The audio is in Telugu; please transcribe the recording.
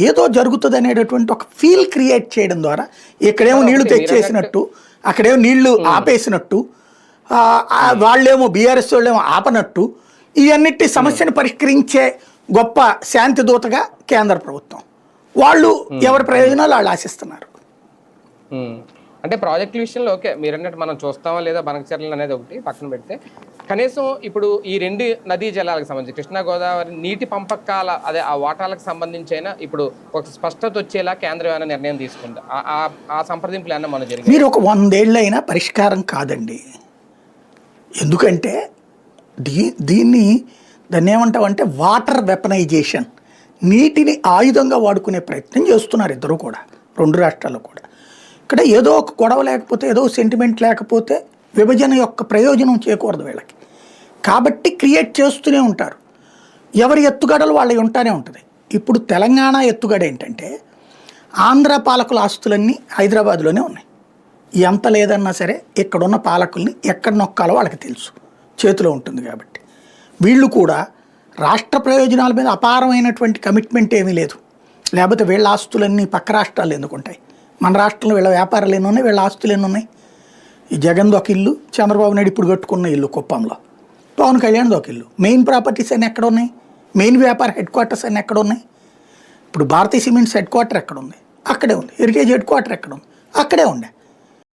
ఏదో జరుగుతుంది అనేటటువంటి ఒక ఫీల్ క్రియేట్ చేయడం ద్వారా ఇక్కడేమో నీళ్లు తెచ్చేసినట్టు, అక్కడేమో నీళ్లు ఆపేసినట్టు, వాళ్ళేమో బీఆర్ఎస్ వాళ్ళేమో ఆపనట్టు, ఇవన్నిటి సమస్యను పరిష్కరించే గొప్ప శాంతి దూతగా కేంద్ర ప్రభుత్వం. వాళ్ళు ఎవరి ప్రయోజనాలు వాళ్ళు ఆశిస్తున్నారు. అంటే ప్రాజెక్టుల విషయంలో ఓకే మీరన్నట్టు మనం చూస్తామా లేదా బనకచర్యలు అనేది ఒకటి పక్కన పెడితే, కనీసం ఇప్పుడు ఈ రెండు నదీ జలాలకు సంబంధించి కృష్ణా గోదావరి నీటి పంపకాల అదే ఆ వాటాలకు సంబంధించి అయినా ఇప్పుడు ఒక స్పష్టత వచ్చేలా కేంద్రం ఏమైనా నిర్ణయం తీసుకుంది, ఆ సంప్రదింపులు ఏమన్నా మనం జరిగింది? మీరు ఒక 100 ఏళ్ళైనా పరిష్కారం కాదండి. ఎందుకంటే దీన్ని దాన్ని ఏమంటామంటే వాటర్ వెపనైజేషన్, నీటిని ఆయుధంగా వాడుకునే ప్రయత్నం చేస్తున్నారు ఇద్దరు కూడా, రెండు రాష్ట్రాల్లో కూడా. ఇక్కడ ఏదో ఒక గొడవ లేకపోతే, ఏదో సెంటిమెంట్ లేకపోతే విభజన యొక్క ప్రయోజనం చేకూరదు వీళ్ళకి. కాబట్టి క్రియేట్ చేస్తూనే ఉంటారు. ఎవరి ఎత్తుగడలు వాళ్ళవి ఉంటానే ఉంటుంది. ఇప్పుడు తెలంగాణ ఎత్తుగడ ఏంటంటే ఆంధ్ర పాలకుల ఆస్తులన్నీ హైదరాబాద్లోనే ఉన్నాయి. ఎంత లేదన్నా సరే ఇక్కడున్న పాలకుల్ని ఎక్కడ నొక్కాలో వాళ్ళకి తెలుసు, చేతిలో ఉంటుంది. కాబట్టి వీళ్ళు కూడా రాష్ట్ర ప్రయోజనాల మీద అపారమైనటువంటి కమిట్మెంట్ ఏమీ లేదు. లేకపోతే వీళ్ళ ఆస్తులన్నీ పక్క రాష్ట్రాలు ఎందుకుంటాయి? మన రాష్ట్రంలో వీళ్ళ వ్యాపారాలు ఎన్ని ఉన్నాయి, వీళ్ళ ఆస్తులు ఎన్ని ఉన్నాయి? ఈ జగన్ది ఒక ఇల్లు, చంద్రబాబు నాయుడు ఇప్పుడు కట్టుకున్న ఇల్లు కుప్పంలో, పవన్ కళ్యాణ్ది ఒక ఇల్లు. మెయిన్ ప్రాపర్టీస్ అన్నీ ఎక్కడ ఉన్నాయి? మెయిన్ వ్యాపార హెడ్ క్వార్టర్స్ అన్నీ ఎక్కడ ఉన్నాయి? ఇప్పుడు భారతీయ సిమెంట్స్ హెడ్ క్వార్టర్ ఎక్కడ ఉంది? అక్కడే ఉంది. హెరిటేజ్ హెడ్ క్వార్టర్ ఎక్కడ ఉంది? అక్కడే ఉండే.